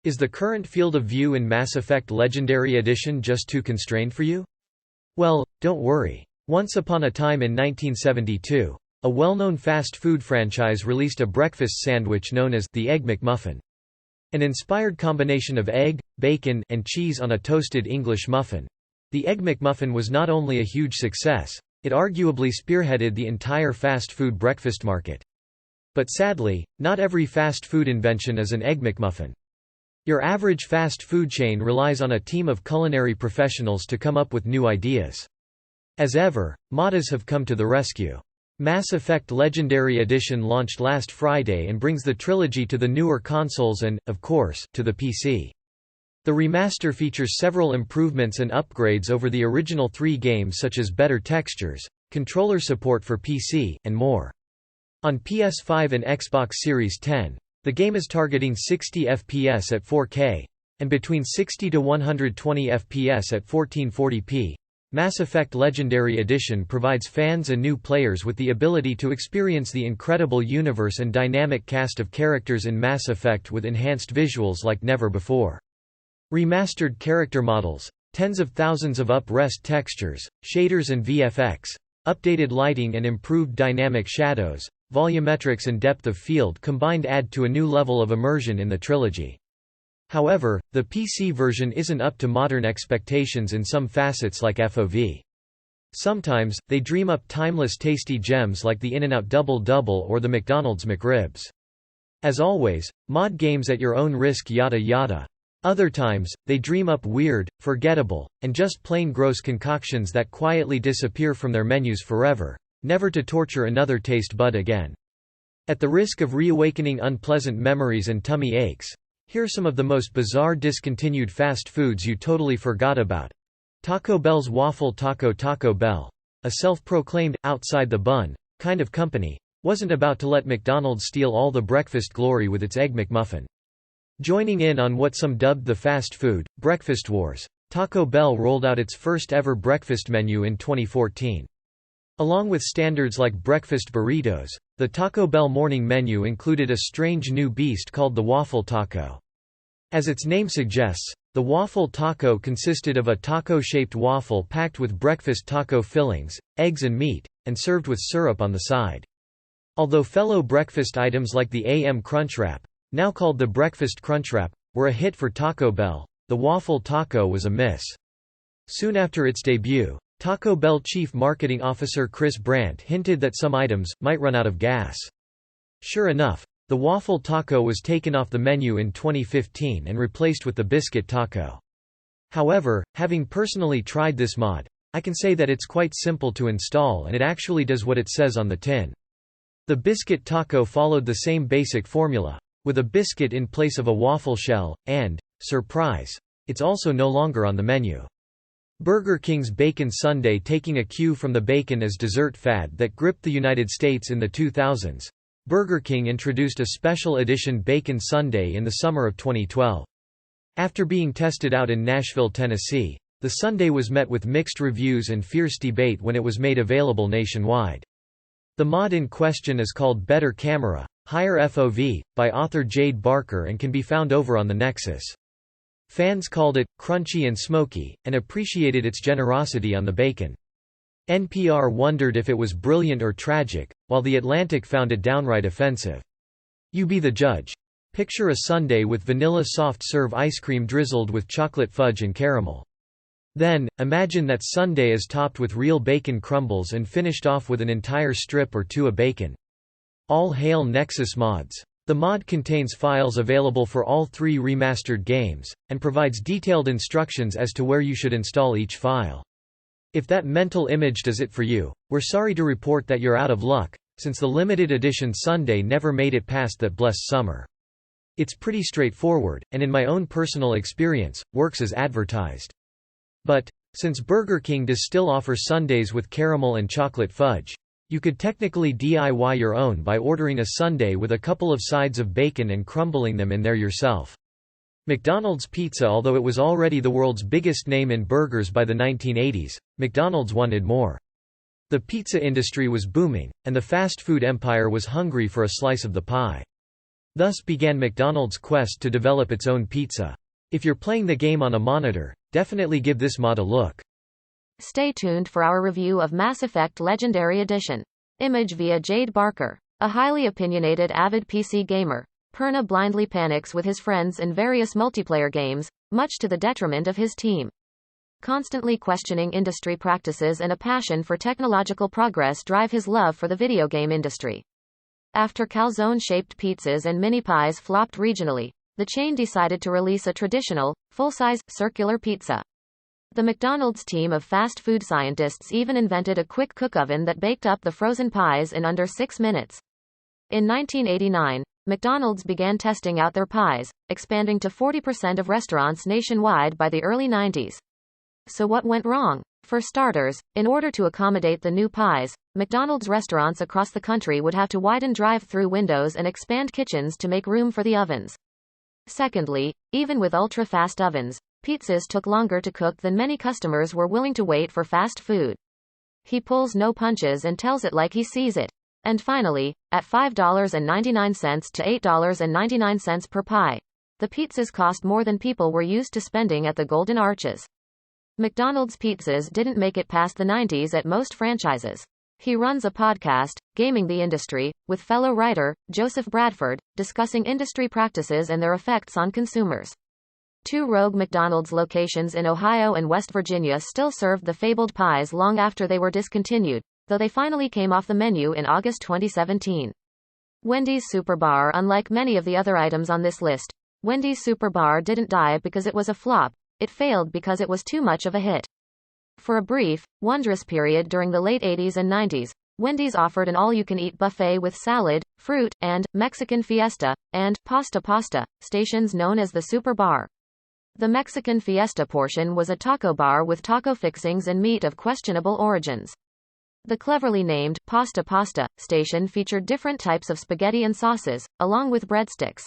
Is the current field of view in Mass Effect Legendary Edition just too constrained for you? Well, don't worry. Once upon a time in 1972, a well-known fast food franchise released a breakfast sandwich known as the Egg McMuffin. An inspired combination of egg, bacon, and cheese on a toasted English muffin. The Egg McMuffin was not only a huge success, it arguably spearheaded the entire fast food breakfast market. But sadly, not every fast food invention is an Egg McMuffin. Your average fast food chain relies on a team of culinary professionals to come up with new ideas. As ever, modders have come to the rescue. Mass Effect Legendary Edition launched last Friday and brings the trilogy to the newer consoles and, of course, to the PC. The remaster features several improvements and upgrades over the original 3 games, such as better textures, controller support for PC, and more. On PS5 and Xbox Series X, the game is targeting 60 FPS at 4K, and between 60 to 120 FPS at 1440p. Mass Effect Legendary Edition provides fans and new players with the ability to experience the incredible universe and dynamic cast of characters in Mass Effect with enhanced visuals like never before. Remastered character models, tens of thousands of up-res textures, shaders and VFX, updated lighting and improved dynamic shadows, volumetrics and depth of field combined add to a new level of immersion in the trilogy. However, the PC version isn't up to modern expectations in some facets like FOV. Sometimes, they dream up timeless tasty gems like the In-N-Out Double Double or the McDonald's McRibs. As always, mod games at your own risk yada yada. Other times, they dream up weird, forgettable, and just plain gross concoctions that quietly disappear from their menus forever, never to torture another taste bud again. At the risk of reawakening unpleasant memories and tummy aches, here's some of the most bizarre discontinued fast foods you totally forgot about. Taco Bell's Waffle Taco. Taco Bell, a self-proclaimed, outside-the-bun kind of company, wasn't about to let McDonald's steal all the breakfast glory with its Egg McMuffin. Joining in on what some dubbed the fast food, breakfast wars, Taco Bell rolled out its first-ever breakfast menu in 2014. Along with standards like breakfast burritos, the Taco Bell morning menu included a strange new beast called the Waffle Taco. As its name suggests, the Waffle Taco consisted of a taco-shaped waffle packed with breakfast taco fillings, eggs and meat, and served with syrup on the side. Although fellow breakfast items like the AM Crunchwrap, now called the Breakfast Crunchwrap, were a hit for Taco Bell, the Waffle Taco was a miss. Soon after its debut, Taco Bell Chief Marketing Officer Chris Brandt hinted that some items might run out of gas. Sure enough, the Waffle Taco was taken off the menu in 2015 and replaced with the Biscuit Taco. However, having personally tried this mod, I can say that it's quite simple to install and it actually does what it says on the tin. The Biscuit Taco followed the same basic formula, with a biscuit in place of a waffle shell, and, surprise, it's also no longer on the menu. Burger King's Bacon Sundae, taking a cue from the bacon as dessert fad that gripped the United States in the 2000s, Burger King introduced a special edition Bacon Sundae in the summer of 2012. After being tested out in Nashville, Tennessee, the sundae was met with mixed reviews and fierce debate when it was made available nationwide. The mod in question is called Better Camera, Higher FOV, by author Jade Barker and can be found over on the Nexus. Fans called it crunchy and smoky, and appreciated its generosity on the bacon. NPR wondered if it was brilliant or tragic, while The Atlantic found it downright offensive. You be the judge. Picture a sundae with vanilla soft serve ice cream drizzled with chocolate fudge and caramel. Then, imagine that sundae is topped with real bacon crumbles and finished off with an entire strip or two of bacon. All hail Nexus mods. The mod contains files available for all 3 remastered games, and provides detailed instructions as to where you should install each file. If that mental image does it for you, we're sorry to report that you're out of luck, since the limited edition sundae never made it past that blessed summer. It's pretty straightforward, and in my own personal experience, works as advertised. But, since Burger King does still offer sundaes with caramel and chocolate fudge, you could technically DIY your own by ordering a sundae with a couple of sides of bacon and crumbling them in there yourself. McDonald's Pizza. Although it was already the world's biggest name in burgers by the 1980s, McDonald's wanted more. The pizza industry was booming, and the fast food empire was hungry for a slice of the pie. Thus began McDonald's quest to develop its own pizza. If you're playing the game on a monitor, definitely give this mod a look. Stay tuned for our review of Mass Effect Legendary Edition. Image via Jade Barker. A highly opinionated avid PC gamer, Perna blindly panics with his friends in various multiplayer games, much to the detriment of his team. Constantly questioning industry practices and a passion for technological progress drive his love for the video game industry. After calzone-shaped pizzas and mini pies flopped regionally, the chain decided to release a traditional, full-size, circular pizza. The McDonald's team of fast food scientists even invented a quick cook oven that baked up the frozen pies in under 6 minutes. In 1989, McDonald's began testing out their pies, expanding to 40% of restaurants nationwide by the early 90s. So what went wrong? For starters, in order to accommodate the new pies, McDonald's restaurants across the country would have to widen drive-through windows and expand kitchens to make room for the ovens. Secondly, even with ultra-fast ovens, pizzas took longer to cook than many customers were willing to wait for fast food. He pulls no punches and tells it like he sees it. And finally, at $5.99 to $8.99 per pie, the pizzas cost more than people were used to spending at the Golden Arches. McDonald's pizzas didn't make it past the 90s at most franchises. He runs a podcast, Gaming the Industry, with fellow writer, Joseph Bradford, discussing industry practices and their effects on consumers. 2 rogue McDonald's locations in Ohio and West Virginia still served the fabled pies long after they were discontinued, though they finally came off the menu in August 2017. Wendy's Superbar. Unlike many of the other items on this list, Wendy's Superbar didn't die because it was a flop. It failed because it was too much of a hit. For a brief, wondrous period during the late 80s and 90s, Wendy's offered an all-you-can-eat buffet with salad, fruit, and Mexican Fiesta, and pasta stations known as the Superbar. The Mexican Fiesta portion was a taco bar with taco fixings and meat of questionable origins. The cleverly named pasta station featured different types of spaghetti and sauces, along with breadsticks.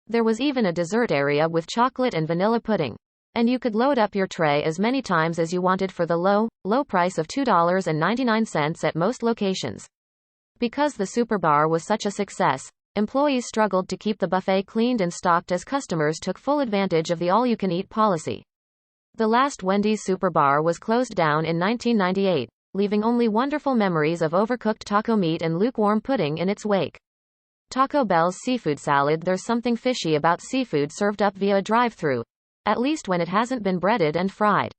There was even a dessert area with chocolate and vanilla pudding. And you could load up your tray as many times as you wanted for the low price of $2.99 at most locations. Because the Superbar was such a success, employees struggled to keep the buffet cleaned and stocked as customers took full advantage of the all-you-can-eat policy. The last Wendy's Superbar was closed down in 1998, leaving only wonderful memories of overcooked taco meat and lukewarm pudding in its wake. Taco Bell's seafood salad. There's something fishy about seafood served up via a drive-thru, at least when it hasn't been breaded and fried.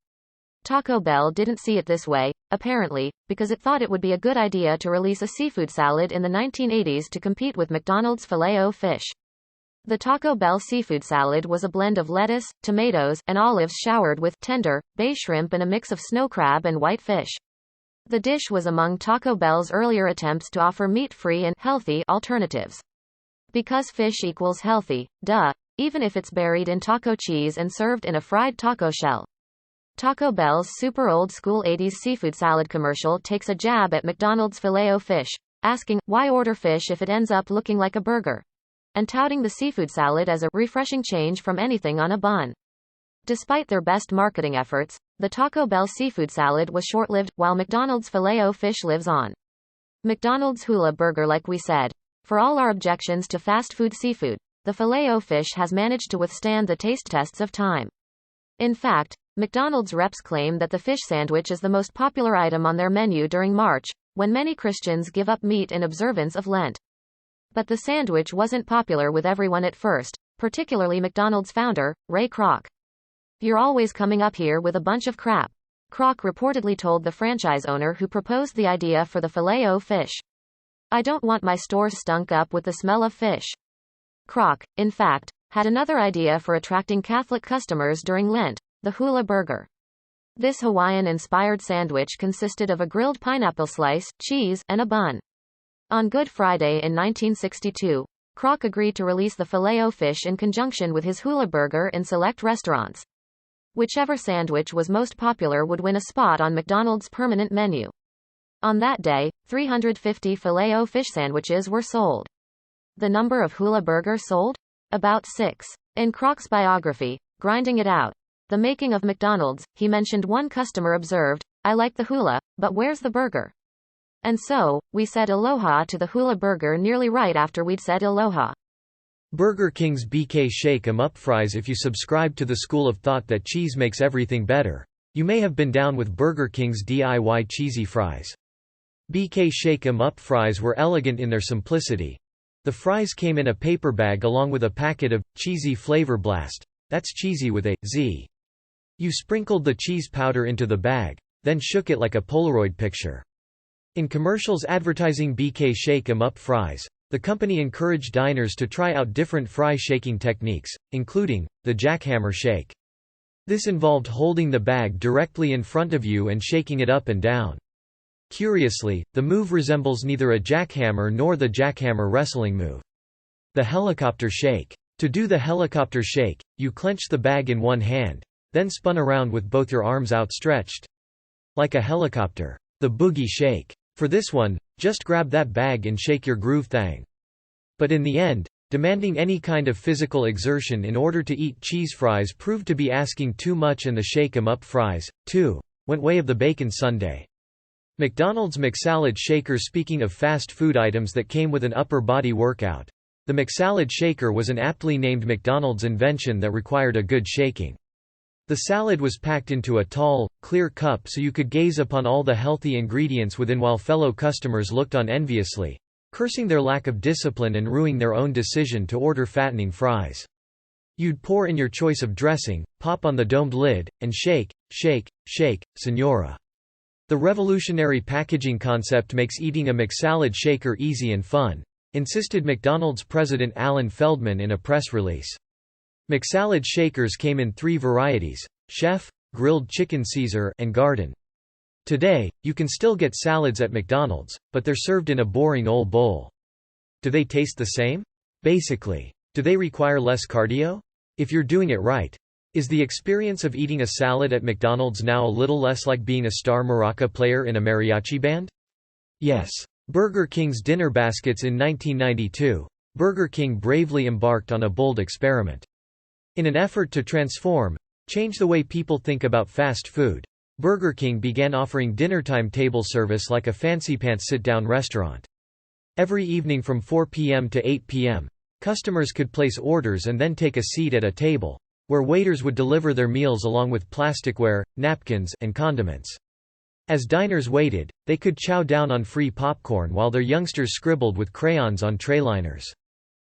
Taco Bell didn't see it this way, apparently, because it thought it would be a good idea to release a seafood salad in the 1980s to compete with McDonald's Filet-O-Fish. The Taco Bell seafood salad was a blend of lettuce, tomatoes, and olives showered with tender, bay shrimp and a mix of snow crab and white fish. The dish was among Taco Bell's earlier attempts to offer meat-free and healthy alternatives. Because fish equals healthy, duh, even if it's buried in taco cheese and served in a fried taco shell. Taco Bell's super old-school 80s seafood salad commercial takes a jab at McDonald's Filet-O-Fish, asking, why order fish if it ends up looking like a burger? And touting the seafood salad as a refreshing change from anything on a bun. Despite their best marketing efforts, the Taco Bell seafood salad was short-lived, while McDonald's Filet-O-Fish lives on. McDonald's Hula Burger. Like we said, for all our objections to fast food seafood, the Filet-O-Fish has managed to withstand the taste tests of time. In fact, McDonald's reps claim that the fish sandwich is the most popular item on their menu during March, when many Christians give up meat in observance of Lent. But the sandwich wasn't popular with everyone at first, particularly McDonald's founder, Ray Kroc. "You're always coming up here with a bunch of crap," Kroc reportedly told the franchise owner who proposed the idea for the Filet-O-Fish. "I don't want my stores stunk up with the smell of fish." Kroc, in fact, had another idea for attracting Catholic customers during Lent, the Hula Burger. This Hawaiian-inspired sandwich consisted of a grilled pineapple slice, cheese, and a bun. On Good Friday in 1962, Kroc agreed to release the Filet-O-Fish in conjunction with his Hula Burger in select restaurants. Whichever sandwich was most popular would win a spot on McDonald's permanent menu. On that day, 350 Filet-O-Fish sandwiches were sold. The number of Hula Burger sold? About 6. In Kroc's biography, Grinding It Out, The Making of McDonald's, he mentioned one customer observed, "I like the hula, but where's the burger?" And so, we said aloha to the Hula Burger nearly right after we'd said aloha. Burger King's BK Shake 'em Up fries. If you subscribe to the school of thought that cheese makes everything better, you may have been down with Burger King's DIY cheesy fries. BK Shake 'em Up fries were elegant in their simplicity. The fries came in a paper bag along with a packet of cheesy flavor blast. That's cheesy with a Z. You sprinkled the cheese powder into the bag, then shook it like a Polaroid picture. In commercials advertising BK Shake 'em Up fries, the company encouraged diners to try out different fry shaking techniques, including the jackhammer shake. This involved holding the bag directly in front of you and shaking it up and down. Curiously, the move resembles neither a jackhammer nor the jackhammer wrestling move. The helicopter shake. To do the helicopter shake, you clenched the bag in one hand, then spun around with both your arms outstretched. Like a helicopter. The boogie shake. For this one, just grab that bag and shake your groove thang. But in the end, demanding any kind of physical exertion in order to eat cheese fries proved to be asking too much, and the Shake 'em Up fries, too, went way of the bacon Sundae. McDonald's Mcsalad shaker. Speaking of fast food items that came with an upper body workout, the Mcsalad shaker was an aptly named McDonald's invention that required a good shaking. The salad was packed into a tall, clear cup so you could gaze upon all the healthy ingredients within while fellow customers looked on enviously, cursing their lack of discipline and ruining their own decision to order fattening fries. You'd pour in your choice of dressing, pop on the domed lid, and shake, shake, shake, Señora. The revolutionary packaging concept makes eating a Mcsalad shaker easy and fun, insisted McDonald's president Alan Feldman in a press release. Mcsalad shakers came in 3 varieties: Chef, Grilled Chicken Caesar, and Garden. Today, you can still get salads at McDonald's, but they're served in a boring old bowl. Do they taste the same? Basically. Do they require less cardio? If you're doing it right. Is the experience of eating a salad at McDonald's now a little less like being a star maraca player in a mariachi band? Yes. Burger King's dinner baskets. In 1992, Burger King bravely embarked on a bold experiment. In an effort to change the way people think about fast food, Burger King began offering dinnertime table service like a fancy-pants sit-down restaurant. Every evening from 4 p.m. to 8 p.m., customers could place orders and then take a seat at a table, where waiters would deliver their meals along with plasticware, napkins, and condiments. As diners waited, they could chow down on free popcorn while their youngsters scribbled with crayons on tray liners.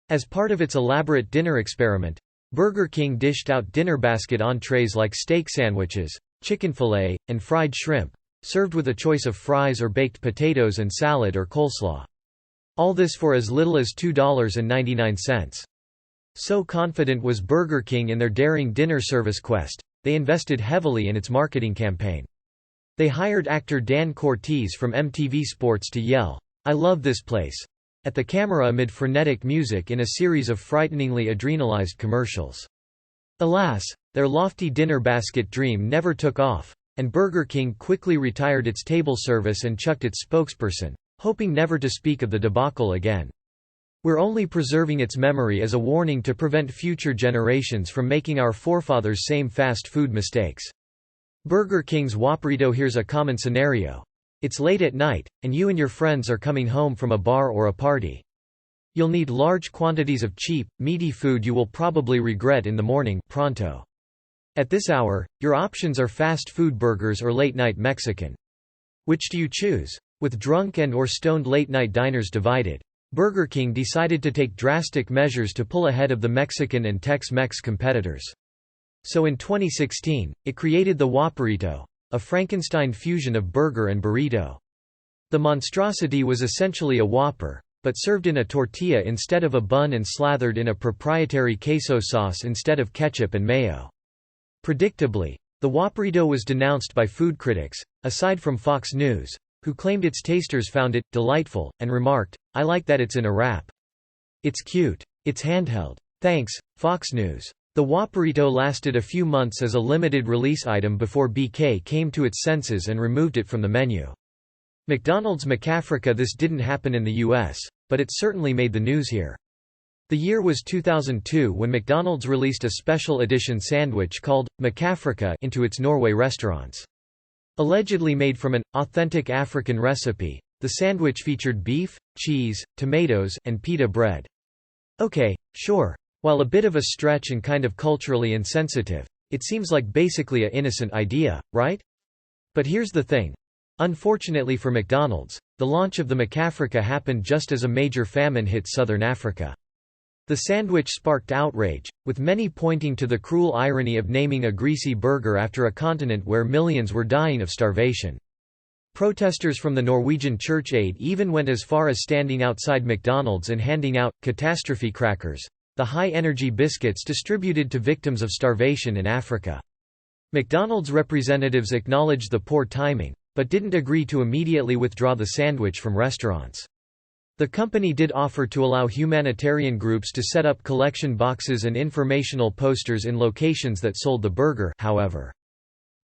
As part of its elaborate dinner experiment, Burger King dished out dinner basket entrees like steak sandwiches, chicken fillet, and fried shrimp, served with a choice of fries or baked potatoes and salad or coleslaw. All this for as little as $2.99. So confident was Burger King in their daring dinner service quest, they invested heavily in its marketing campaign. They hired actor Dan Cortese from MTV Sports to yell, "I love this place," at the camera amid frenetic music in a series of frighteningly adrenalized commercials. Alas, their lofty dinner basket dream never took off, and Burger King quickly retired its table service and chucked its spokesperson, hoping never to speak of the debacle again. We're only preserving its memory as a warning to prevent future generations from making our forefathers' same fast food mistakes. Burger King's Waparito. Here's a common scenario. It's late at night, and you and your friends are coming home from a bar or a party. You'll need large quantities of cheap, meaty food you will probably regret in the morning pronto. At this hour, your options are fast food burgers or late-night Mexican. Which do you choose? With drunk and/or stoned late-night diners divided, Burger King decided to take drastic measures to pull ahead of the Mexican and Tex-Mex competitors. So in 2016, it created the Waparito, a Frankenstein fusion of burger and burrito. The monstrosity was essentially a Whopper, but served in a tortilla instead of a bun and slathered in a proprietary queso sauce instead of ketchup and mayo. Predictably, the Waparito was denounced by food critics, aside from Fox News, who claimed its tasters found it delightful, and remarked, "I like that it's in a wrap. It's cute. It's handheld. Thanks, Fox News." The Waparito lasted a few months as a limited release item before BK came to its senses and removed it from the menu. McDonald's Mcafrica. This didn't happen in the US, but it certainly made the news here. The year was 2002 when McDonald's released a special edition sandwich called Mcafrica into its Norway restaurants. Allegedly made from an authentic African recipe, the sandwich featured beef, cheese, tomatoes, and pita bread. Okay, sure. While a bit of a stretch and kind of culturally insensitive, it seems like basically a innocent idea, right? But here's the thing. Unfortunately for McDonald's, the launch of the Mcafrica happened just as a major famine hit southern Africa. The sandwich sparked outrage, with many pointing to the cruel irony of naming a greasy burger after a continent where millions were dying of starvation. Protesters from the Norwegian Church Aid even went as far as standing outside McDonald's and handing out catastrophe crackers, the high-energy biscuits distributed to victims of starvation in Africa. McDonald's representatives acknowledged the poor timing, but didn't agree to immediately withdraw the sandwich from restaurants. The company did offer to allow humanitarian groups to set up collection boxes and informational posters in locations that sold the burger, however.